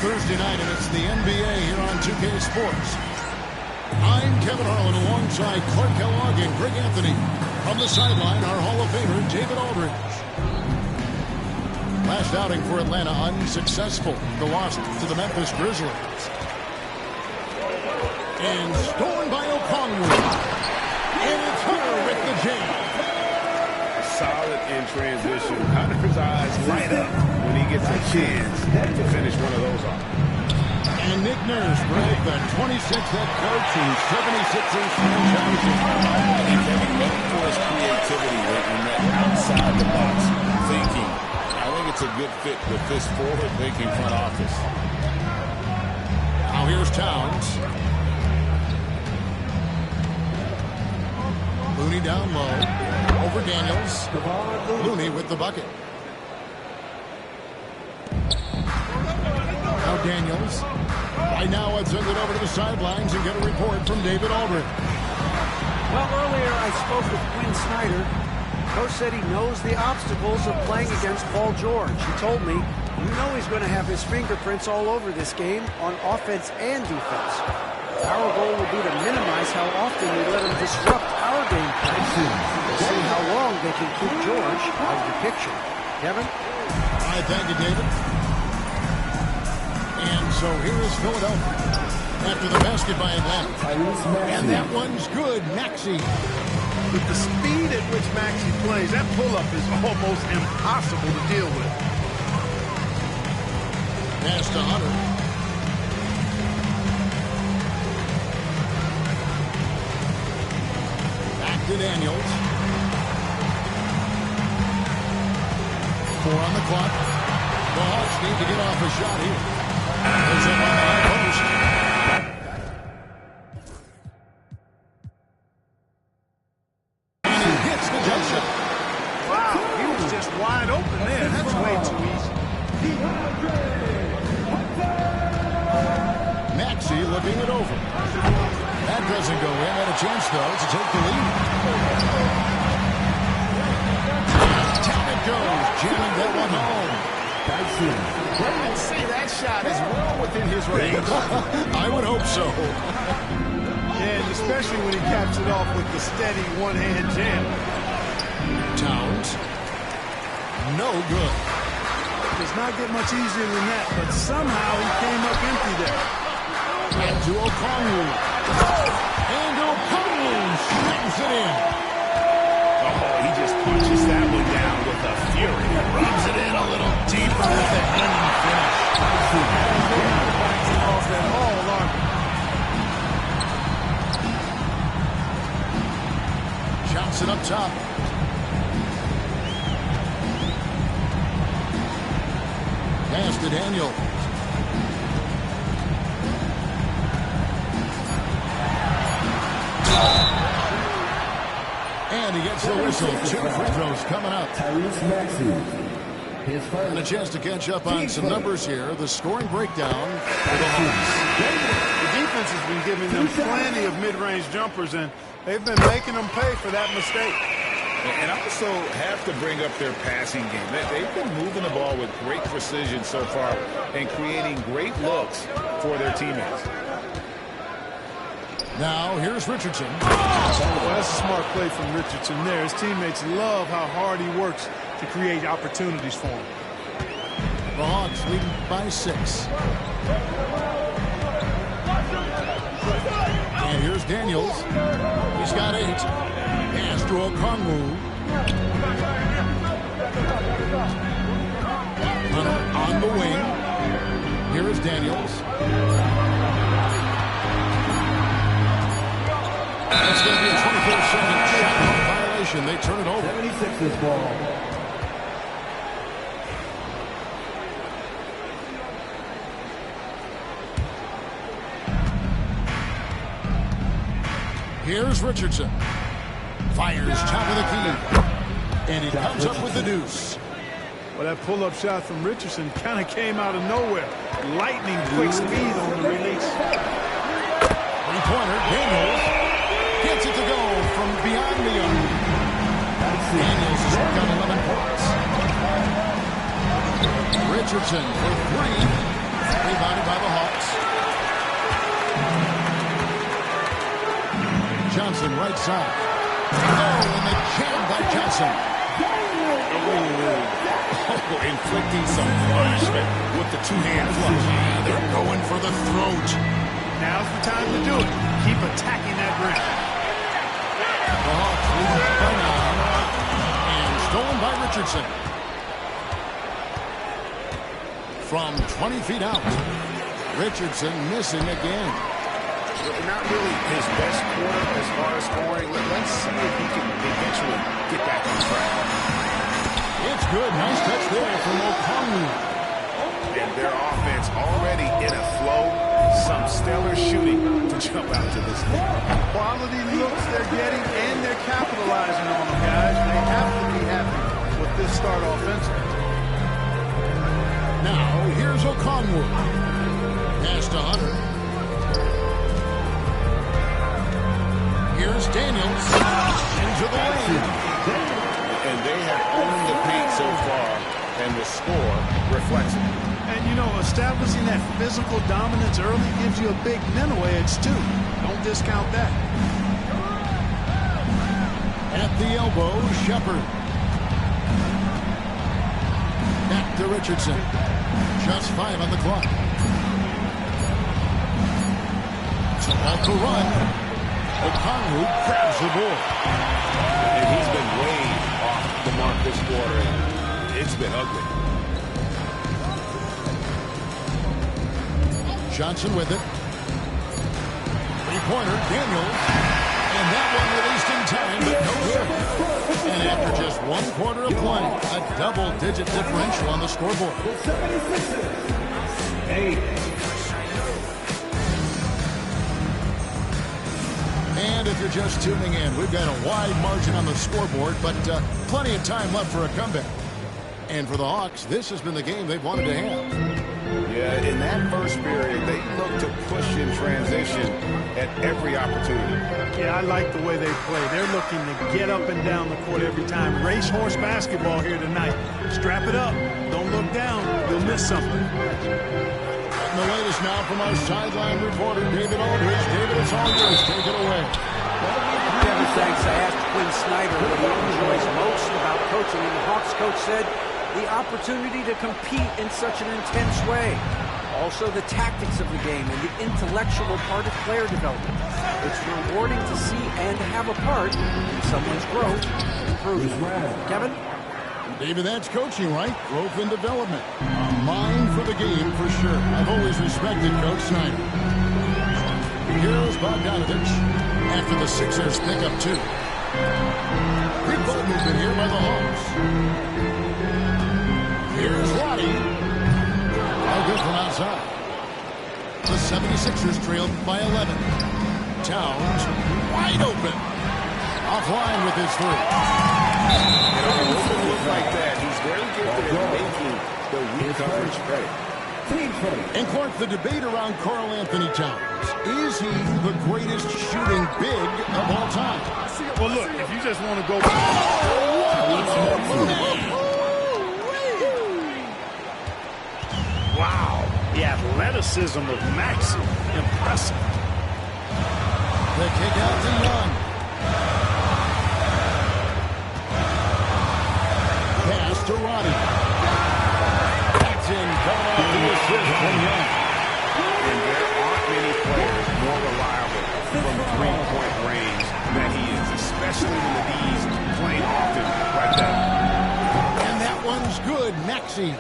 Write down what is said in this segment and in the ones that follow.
Thursday night, and it's the NBA here on 2K Sports. I'm Kevin Harlan alongside Clark Kellogg and Greg Anthony. From the sideline, our Hall of Famer, David Aldridge. Last outing for Atlanta unsuccessful. The loss to the Memphis Grizzlies. And stolen by Okongwu. And it's Hunter with the jam. Solid in transition. Hunter's eyes light up when he gets a chance to finish one of those off. And Nick Nurse, Greg, the 26th head coach and 76ers franchise. Kevin, known for his creativity and that outside-the-box thinking. I think it's a good fit with this forward-thinking front office. Now here's Towns. Looney down low. Over Daniels. Looney with the bucket. Now Daniels. Right now, let's send it over to the sidelines and get a report from David Aldridge. Well, earlier I spoke with Quinn Snyder. Coach said he knows the obstacles of playing against Paul George. He told me, you know he's going to have his fingerprints all over this game on offense and defense. Our goal will be to minimize how often we let him disrupt our game plan. See how long they can keep George out of the picture. Kevin? All right, thank you, David. And so here is Philadelphia after the basket by Atlanta. And that one's good. Maxey. With the speed at which Maxey plays, that pull-up is almost impossible to deal with. Pass to Hunter. Back to Daniels. 4 on the clock. The Hawks need to get off a shot here. There's up on the high post. And he hits the jump shot. Wow, he was just wide open there. That's way too easy. Maxey looking it over. That doesn't go in. Had a chance, though, to take the lead. Down it goes. Jamming that one home. I'd say that shot is well within his range. I would hope so. Yeah, and especially when he caps it off with the steady one-hand jam. Towns. No good. Does not get much easier than that, but somehow he came up empty there. Back to Okongwu. And Okongwu slams it in. Oh, he just punches that one down with a fury. Rubs it in a little deeper with the hanging finish. Off that all along. Johnson up top. Pass to Daniel. And he gets the whistle. 2 free throws coming up. And a chance to catch up on some numbers here. The scoring breakdown for the Hawks. The defense has been giving them plenty of mid-range jumpers, and they've been making them pay for that mistake. And I also have to bring up their passing game. They've been moving the ball with great precision so far and creating great looks for their teammates. Now, here's Richardson. Well, that's a smart play from Richardson there. His teammates love how hard he works to create opportunities for him. The Hawks leading by 6. And here's Daniels. He's got 8. Pass to Okongwu. Hunter on the wing. Here is Daniels. That's going to be a 24-second shot clock violation. They turn it over. 76ers ball. Here's Richardson. Fires top of the key. And he comes up with the deuce. Well, that pull-up shot from Richardson kind of came out of nowhere. Lightning quick speed on the release. Three-pointer, Daniels. Gets it to go from beyond the arc. Daniels has got 11 points. Richardson for 3. Rebounded by the Hawks. Johnson right side. Oh, and the jam by Johnson. Oh, inflicting some punishment with the two-hand flush. Yeah, they're going for the throat. Now's the time to do it. Keep attacking that rim. The Hawks leading by 9. And stolen by Richardson. From 20 feet out. Richardson missing again. Not really his best quarter as far as scoring. Let's see if he can eventually get back on track. It's good. Nice touch there from Okongwu. And their offense already in a flow. Some stellar shooting to jump out to this thing. Quality looks they're getting, and they're capitalizing on them, guys. They have to be happy with this start offensively. Now, here's Okongwu. Pass to Hunter. Here's Daniels. Into the lane. And they have owned the paint so far, and the score reflects it. And, you know, establishing that physical dominance early gives you a big mental edge, too. Don't discount that. At the elbow, Shepard. Back to Richardson. Just 5 on the clock. It's about to run. Okongwu grabs the ball. And he's been way off the mark this quarter. It's been ugly. Johnson with it. Three-pointer, Daniels. And that one released in time, but no good. And after just 1 quarter of play, a double-digit differential on the scoreboard. And if you're just tuning in, we've got a wide margin on the scoreboard, but plenty of time left for a comeback. And for the Hawks, this has been the game they've wanted to have. Yeah, in that first period, they looked to push in transition at every opportunity. Yeah, I like the way they play. They're looking to get up and down the court every time. Racehorse basketball here tonight. Strap it up. Don't look down. You'll miss something. And the latest now from our sideline reporter, David Aldridge. David, it's all yours. Take it away. Kevin, thanks. I asked Quinn Snyder what he enjoys most about coaching, and the Hawks coach said the opportunity to compete in such an intense way. Also, the tactics of the game and the intellectual part of player development. It's rewarding to see and have a part in someone's growth and improvement. Kevin? David, that's coaching, right? Growth and development. A mind for the game, for sure. I've always respected Coach Snyder. Here's Bogdanovich after the Sixers pick up 2. Big ball movement here by the Hawks. Here's Roddy. All good from outside. The 76ers trailed by 11. Towns wide open. Offline with his 3. It almost looks like that. He's very gifted at making the weak coverage play. And Clark, the debate around Karl Anthony Towns. Is he the greatest shooting big of all time? Well, look, if you just want to go... Wow, the athleticism of Maxey. Impressive. The kick out to Young. Pass to Roddy. That's in, coming off the assist from Young. And there aren't many players more reliable from three-point range than he is, especially when the D's playing often like that. And that one's good, Maxey.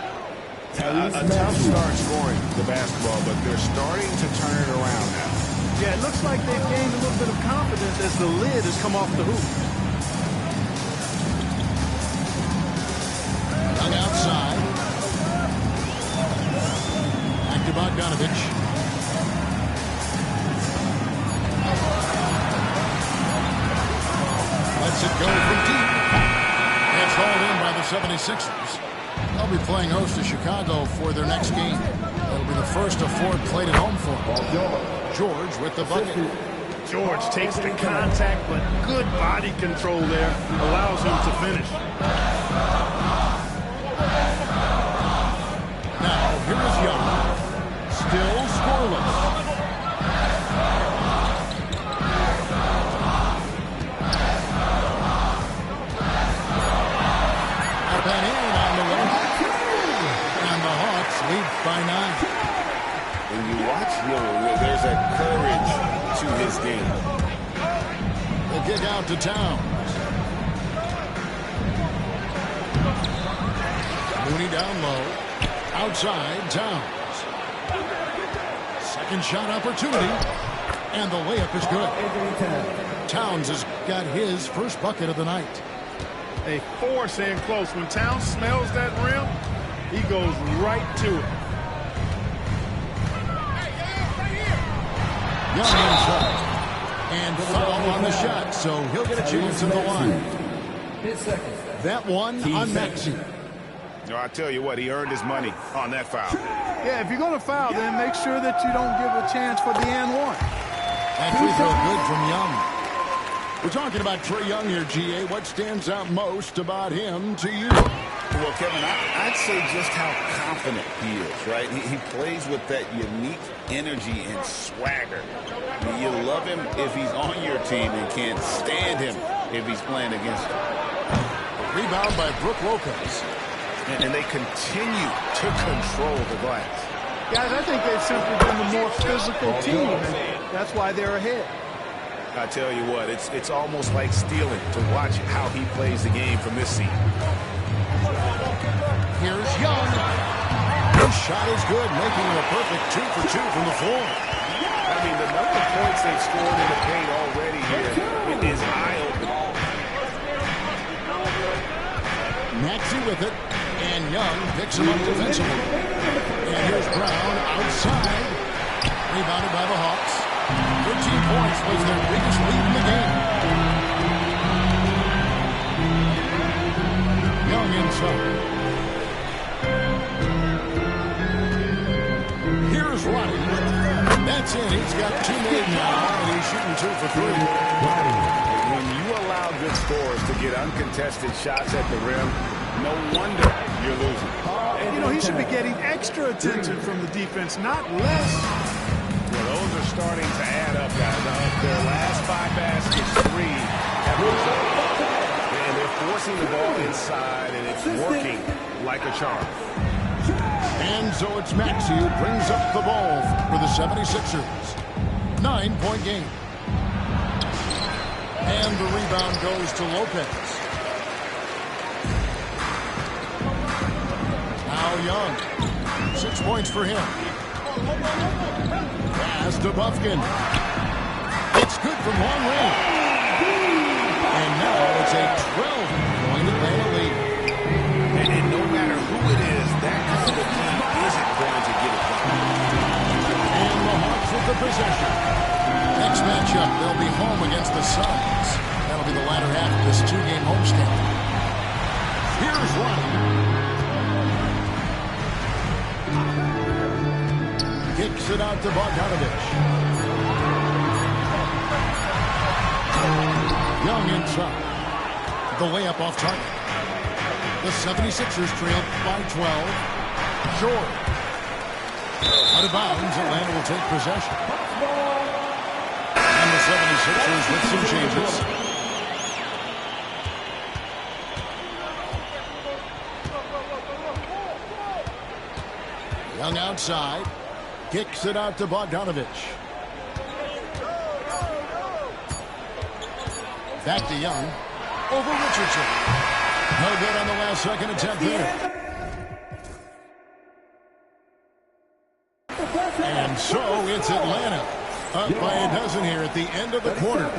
A tough start scoring the basketball, but they're starting to turn it around now. Yeah, it looks like they've gained a little bit of confidence as the lid has come off the hoop. Young outside. Back to Bogdanovich. Lets it go from deep. It's hauled in by the 76ers. They'll be playing host to Chicago for their next game. It'll be the first of 4 played at home for them. George with the bucket. George takes the contact, but good body control there allows him to finish. Now, here is Young. still scoreless. Up and in on the way. And the Hawks lead by 9. When you watch Young, there's a courage to his game. The kick out to Towns. Mooney down low. Outside, Towns. Second shot opportunity. And the layup is good. Towns has got his first bucket of the night. They force in close. When Towns smells that rim, he goes right to it. Young inside. And foul on the shot, so he'll get a chance in the line. That one on Maxey. No, I tell you what, he earned his money on that foul. Yeah, if you're going to foul, then make sure that you don't give a chance for the and one. That free throw good from Young. We're talking about Trae Young here, GA. What stands out most about him to you? Well, Kevin, I'd say just how confident he is, right? He plays with that unique energy and swagger. I mean, you love him if he's on your team and can't stand him if he's playing against you. Rebound by Brook Lopez. And they continue to control the glass. Guys, I think they've simply been the more physical team, and that's why they're ahead. I tell you what, it's almost like stealing to watch how he plays the game from this seat. Here's Young. His shot is good, making him a perfect 2 for 2 from the floor. I mean, the number of points they've scored in the paint already here, it is eye-opening. Maxey with it, and Young picks him up defensively. And here's Brown outside. Rebounded by the Hawks. 13 points was their biggest lead in the game. Young inside. Here's Roddy. That's it. He's got 2 made now, and he's shooting 2 for 3. When you allow good scorers to get uncontested shots at the rim, no wonder you're losing. You know, he should be getting extra attention from the defense, not less. Well, those are starting to add up, guys. Their last 5 baskets, 3 have resulted. And they're forcing the ball inside, and it's working like a charm. And so it's Maxey who brings up the ball for the 76ers. 9-point game. And the rebound goes to Lopez. Now Young. 6 points for him. Pass to Bufkin. It's good from long range. And now it's a 12-point Atlanta lead. And no matter who it is, that kind of a team isn't going to get it done. And the Hawks with the possession. Next matchup, they'll be home against the Suns. That'll be the latter half of this 2-game homestand. Here's Ronnie. Kicks it out to Bogdanovich. Young inside. The layup off target. The 76ers trail by 12. Short. Out of bounds, Atlanta will take possession. And the 76ers with some changes. Young outside. Kicks it out to Bogdanovich. Back to Young. Over Richardson. No good on the last second attempt there. And so it's Atlanta. Up by a dozen here at the end of the quarter.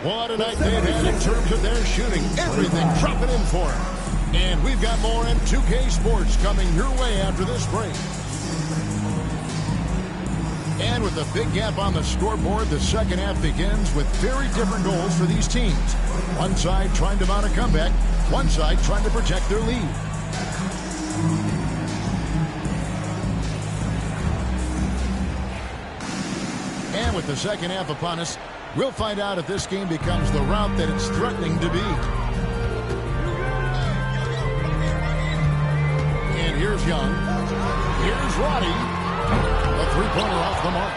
What a night they've had in terms of their shooting. Everything dropping in for them. And we've got more M2K Sports coming your way after this break. And with a big gap on the scoreboard, the second half begins with very different goals for these teams. One side trying to mount a comeback, one side trying to protect their lead. And with the second half upon us, we'll find out if this game becomes the route that it's threatening to be. And here's Young. Here's Roddy. The Three-pointer off the mark.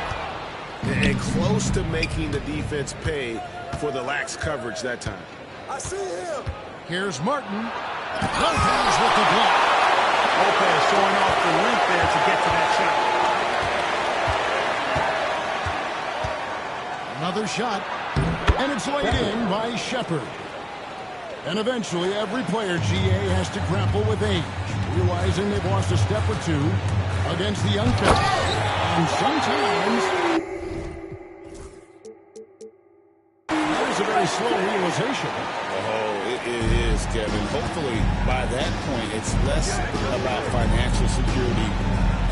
And close to making the defense pay for the lax coverage that time. I see him. Here's Martin. Lopez with the block. Lopez showing off the length there to get to that shot. Another shot. And it's laid in by Shepherd. And eventually, every player, GA, has to grapple with age, realizing they've lost a step or two against the young kids. And sometimes, that is a very slow realization. Oh, it is, Kevin. Hopefully, by that point, it's less about financial security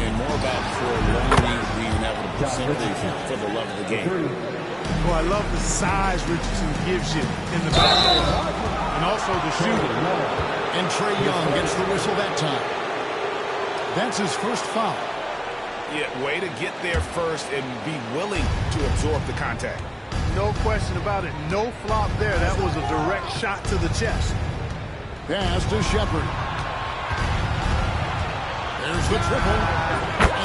and more about prolonging the inevitable simply for the love of the game. Well, I love the size Richardson gives you in the backcourt. And also the shooting. And Trae Young gets the whistle that time. That's his first foul. Yeah, way to get there first and be willing to absorb the contact. No question about it. No flop there. That was a direct shot to the chest. Pass to Shepherd. There's the triple.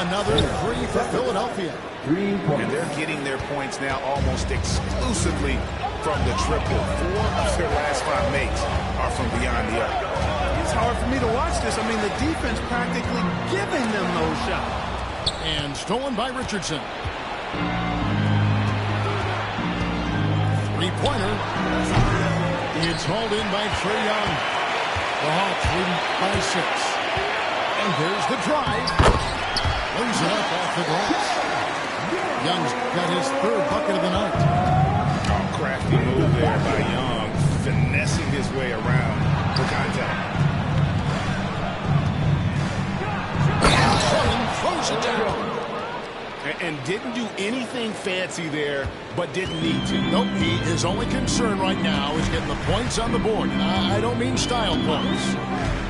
Another three for Philadelphia. And they're getting their points now almost exclusively from the triple. 4 of their last 5 makes are from beyond the arc. It's hard for me to watch this. I mean, the defense practically giving them those shots. And stolen by Richardson. Three-pointer. It's hauled in by Trae Young. The Hawks leading by 6. And there's the drive. Lays it up off the glass. Young's got his 3rd bucket of the night. Oh, crafty move there by Young, finessing his way around the contact. Throws it down. And didn't do anything fancy there, but didn't need to. Nope, his only concern right now is getting the points on the board. And I don't mean style points.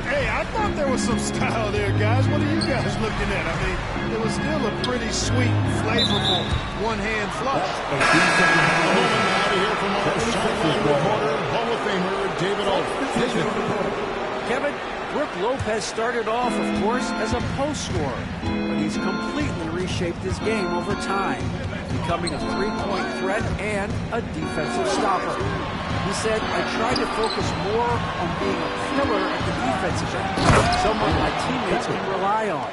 Hey, I thought there was some style there, guys. What are you guys looking at? I mean, it was still a pretty sweet, flavorful one-hand flush. A moment now to hear from our sideline reporter, Hall of Famer David Aldridge. Kevin, Brook Lopez started off, of course, as a post scorer, but he's completely reshaped his game over time, becoming a three-point threat and a defensive stopper. He said, I tried to focus more on being a killer at the defensive end, someone my teammates can rely on.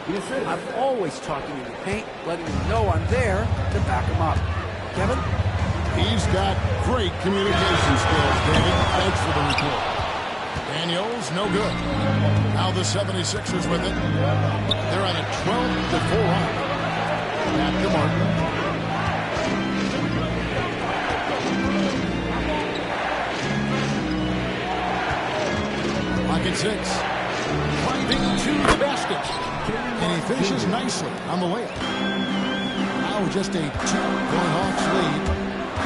I'm always talking in the paint, letting them know I'm there to back them up. Kevin? He's got great communication skills, David. Thanks for the report. Daniels, no good. Now the 76ers with it. They're on a 12-4 run. Back to Martin. Pocket 6. Driving to the basket. And he finishes nicely on the layup. Now just a 2-point Hawks lead.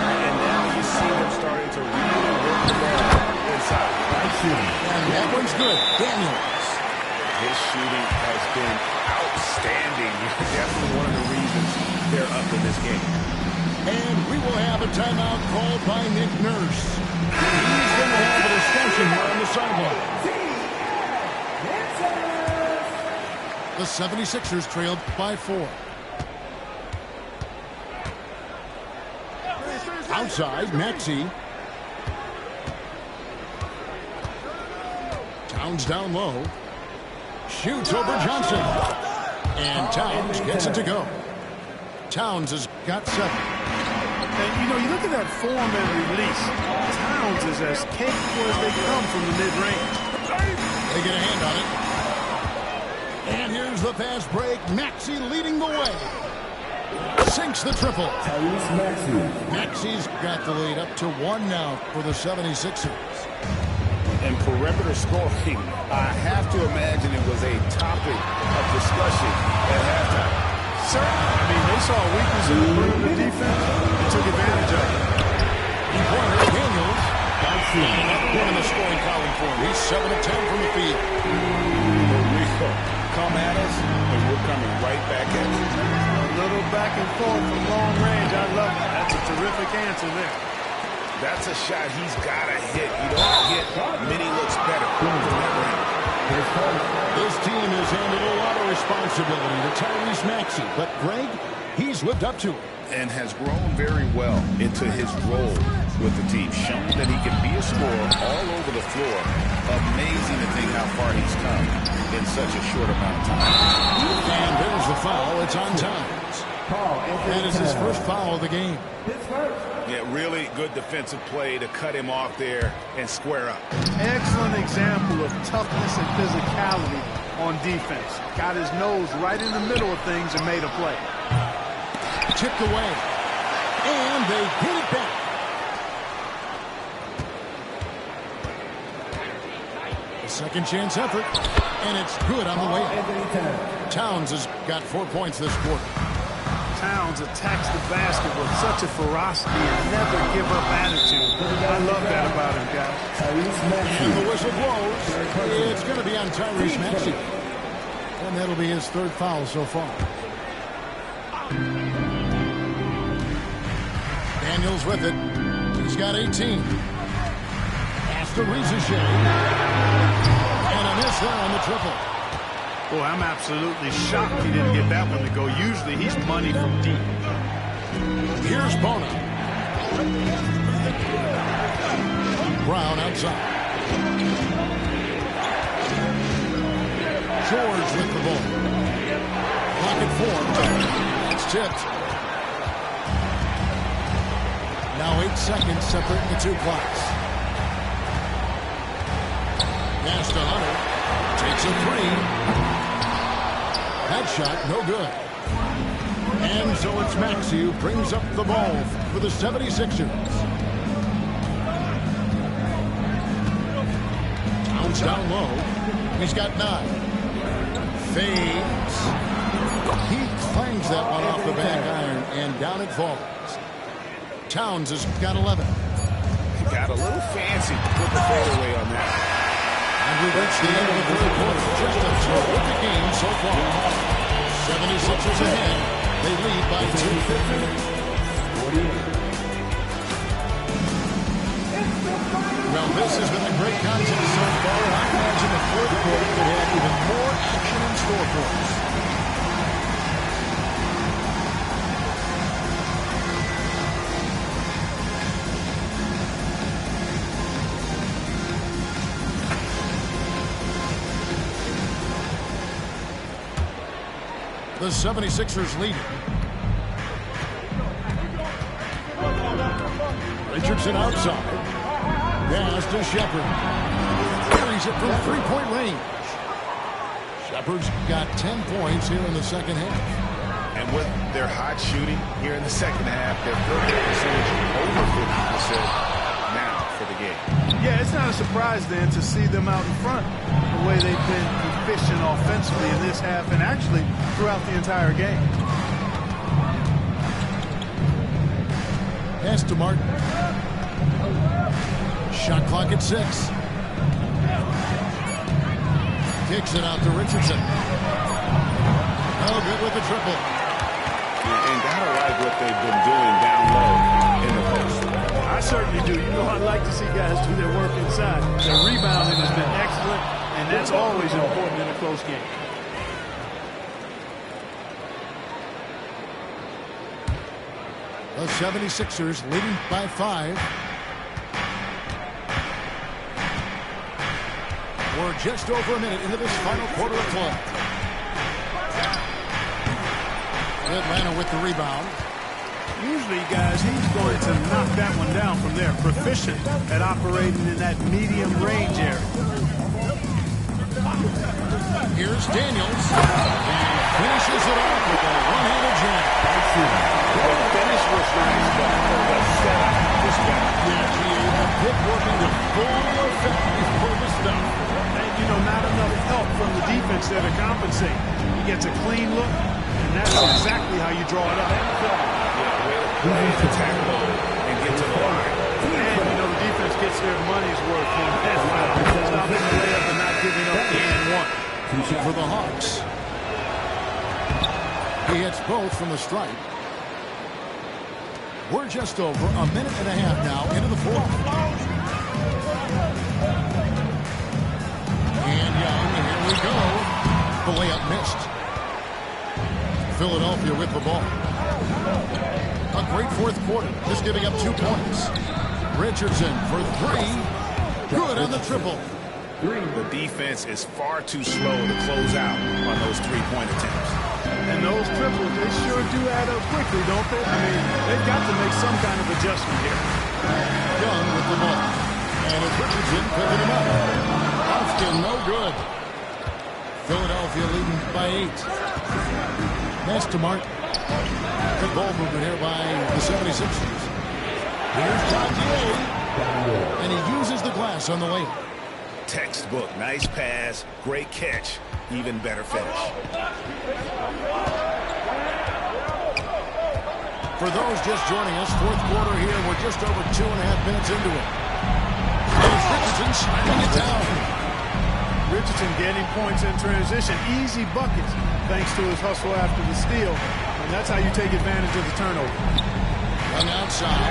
And now you see them starting to really work the ball inside. And that one's good. Daniels. His shooting has been outstanding. Definitely one of the reasons they're up in this game. And we will have a timeout called by Nick Nurse. He's going to have a discussion here on the sideline. The 76ers trailed by 4. Outside, Maxey. Towns down low. Shoots over Johnson. And Towns gets it to go. Towns has got 7. And, you know, you look at that form and release. Towns is as capable as they come from the mid-range. They get a hand on it. And here's the fast break. Maxey leading the way. Sinks the triple. Maxey's got the lead up to 1 now for the 76ers. And perimeter scoring, I have to imagine it was a topic of discussion at halftime. Certainly. I mean, they saw a weakness in the perimeter defense and took advantage of it. Three-pointer, Daniels. One in the scoring column for him. He's 7 of 10 from the field. Come at us, and we're coming right back at you. A little back and forth from long range. I love it. That's a terrific answer there. That's a shot he's got to hit. You don't get many looks better from that range. This This team has handed a lot of responsibility to Tyrese Maxey, but Greg, he's lived up to it. And has grown very well into his role with the team, showing that he can be a scorer all over the floor. Amazing to think how far he's come in such a short amount of time. And there's the foul. It's on Towns. That is his first foul of the game. Yeah, really good defensive play to cut him off there and square up. Excellent example of toughness and physicality on defense. Got his nose right in the middle of things and made a play. Tipped away. And they hit it back. A second chance effort. And it's good on the way up. Towns has got 4 points this quarter. Towns attacks the basket with such a ferocity and never give up attitude. I love that about him, guys. And the whistle blows. It's going to be on Tyrese Maxey. And that'll be his third foul so far. Daniels with it. He's got 18. Pass to Rizachet. And a miss there on the triple. Boy, I'm absolutely shocked he didn't get that one to go. Usually he's money from deep. Here's Bona. Brown outside. George with the ball. Pocket formed. It's tipped. Now 8 seconds separate the two clocks. Pass to Hunter. Takes a three. That shot, no good. And so it's Maxey who brings up the ball for the 76ers. Towns down low. He's got 9. Fades. He clangs that one off the back iron, and down it falls. Towns has got 11. He got a little fancy with the fadeaway on that. And we've reached the end of the third quarter. Just a terrific game so far. 76ers ahead. They lead by 2. Well, this has been a great contest so far. I imagine the fourth quarter could have even more action in store for us. The 76ers lead it. Richardson outside. Pass to Shepard. Carries it from three-point range. Shepard's got 10 points here in the second half. And with their hot shooting here in the second half, their field goal percentage over 50% now for the game. Yeah, it's not a surprise then to see them out in front. The way they've been efficient offensively in this half and actually throughout the entire game. Pass to Martin. Shot clock at 6. Kicks it out to Richardson. Oh, good with the triple. And gotta like what they've been doing down low in the post. I certainly do. You know, I like to see guys do their work inside. Their rebounding has been excellent, and that's always important in a close game. The 76ers leading by 5. We're just over a minute into this final quarter of play. Atlanta with the rebound. Usually, guys, he's going to knock that one down from there. Proficient at operating in that medium range area. Here's Daniels. And finishes it off with a one-handed jam. The finish was nice, but the setup was better. Yeah, a hit working to full effect before the stop. And, you know, not enough help from the defense there to compensate. He gets a clean look, and that's exactly how you draw it up. Attack mode and get to the line. And, you know, the defense gets their money's worth from that. Stopping the layup and not giving up the and one. For the Hawks. He hits both from the stripe. We're just over a minute and a half now into the fourth. And Young, here we go. Philadelphia with the ball. A great fourth quarter, just giving up 2 points. Richardson for 3. Good on the triple. The defense is far too slow to close out on those three-point attempts. And those triples, they sure do add up quickly, don't they? I mean, they've got to make some kind of adjustment here. Young with the ball. And it's Richardson picking him up. Austin, no good. Philadelphia leading by 8. Pass to Martin. Good ball movement here by the 76ers. Here's Tontier. And he uses the glass on the way. Textbook, nice pass, great catch, even better finish. For those just joining us, fourth quarter here, we're just over 2.5 minutes into it. There's Richardson slamming it down. Richardson getting points in transition, easy buckets, thanks to his hustle after the steal. And that's how you take advantage of the turnover. On the outside.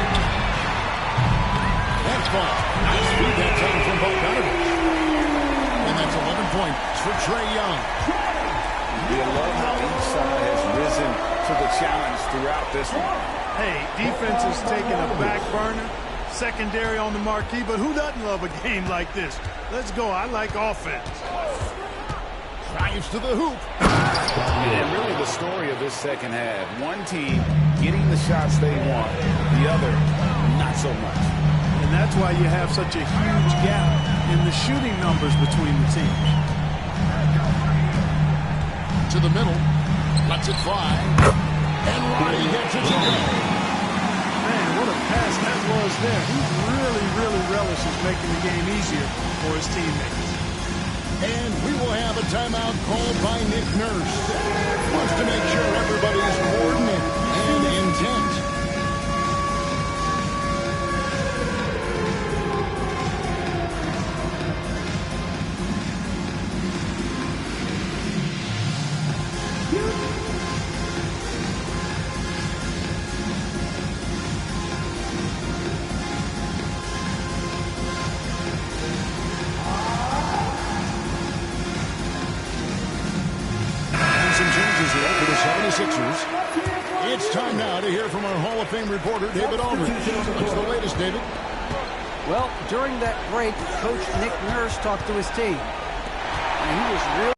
That's ball. Nice feed that time from Bogdanovich. And that's 11 points for Trae Young. You love how each side has risen to the challenge throughout this one. Hey, defense is taking a back burner, secondary on the marquee, but who doesn't love a game like this? Let's go. I like offense. Drives to the hoop. And really the story of this second half. One team getting the shots they want, the other not so much. And that's why you have such a huge gap in the shooting numbers between the teams. To the middle. Lets it fly. And Roddy gets it to go. Man, what a pass that was there. He really relishes making the game easier for his teammates. And we will have a timeout called by Nick Nurse. Wants to make sure everybody's coordinated and intent. It's time now to hear from our Hall of Fame reporter, David Aldridge. What's the latest, David? Well, during that break, Coach Nick Nurse talked to his team. And he was real.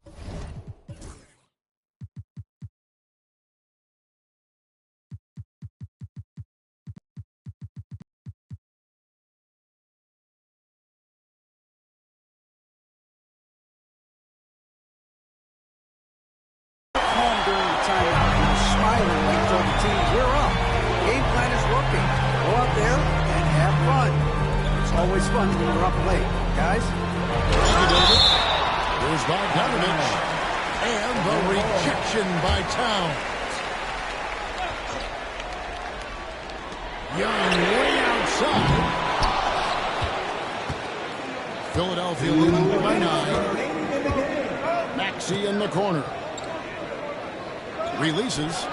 During the timeout, he was smiling when he told the team, we're up. Game plan is working. Go out there and have fun. It's always fun when we're up late. Guys? Thank you, David. Here's Bogdanovich. And the rejection by Towns. Young way outside. Philadelphia leading by 9. Maxey in the corner. Releases.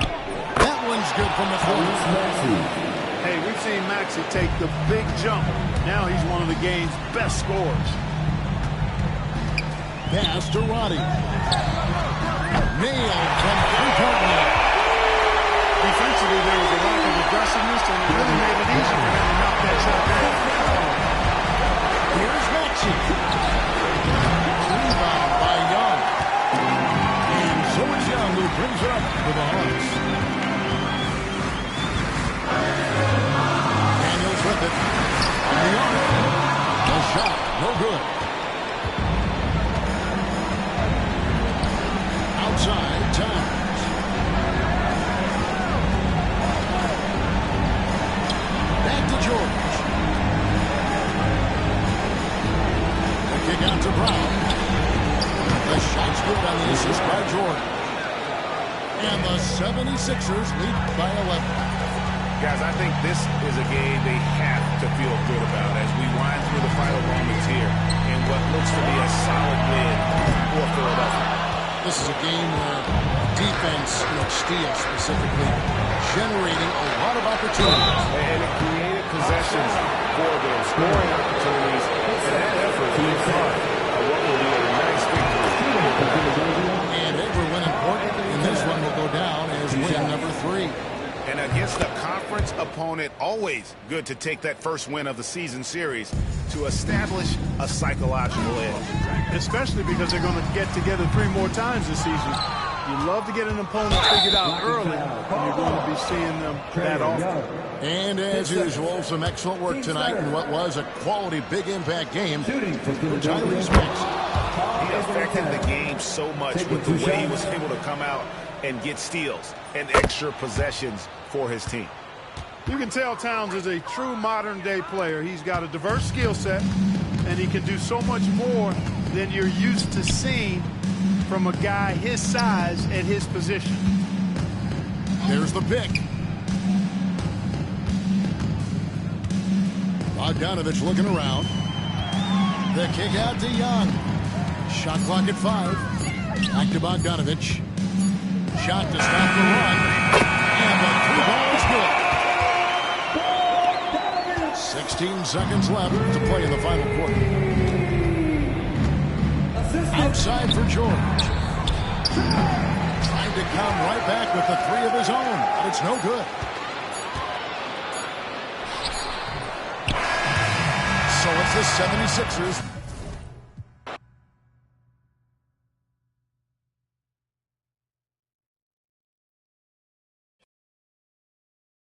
That one's good from the corner. Hey, we've seen Maxey take the big jump. Now he's one of the game's best scorers. Pass to Roddy. Nailed from three-point line. Defensively, there was a lack of aggressiveness, and it really made it easy for him to knock that shot down. Here's Maxey. Rebound by Young. And so it's Young who brings it up for the Hawks. Daniels with it. On the arc. The shot, no good. Outside, Towns. Back to George. The kick out to Brown. The shot's good on the assist by Jordan. And the 76ers lead by 11. Guys, I think this is a game they have to feel good about as we wind through the final moments here in what looks to be a solid win for Philadelphia. This is a game where defense, steal specifically, generating a lot of opportunities. And it created possessions for them, scoring opportunities, and that effort being part of what will be a nice victory. And every win important, and this one will go down as And against a conference opponent, always good to take that first win of the season series to establish a psychological edge. Especially because they're going to get together 3 more times this season. You love to get an opponent figured out early, and you're going to be seeing them that often. And as usual, some excellent work tonight in what was a quality big impact game for Tyrese Maxey. He affected the game so much with the way he was able to come out and get steals and extra possessions for his team. You can tell Towns is a true modern-day player. He's got a diverse skill set, and he can do so much more than you're used to seeing from a guy his size at his position. There's the pick. Bogdanovich looking around. The kick out to Young. Shot clock at 5. Back to Bogdanovich. Shot to stop the run. And the 3 ball is good. 16 seconds left to play in the final quarter. Outside for George. Trying to come right back with the 3 of his own, but it's no good. So it's the 76ers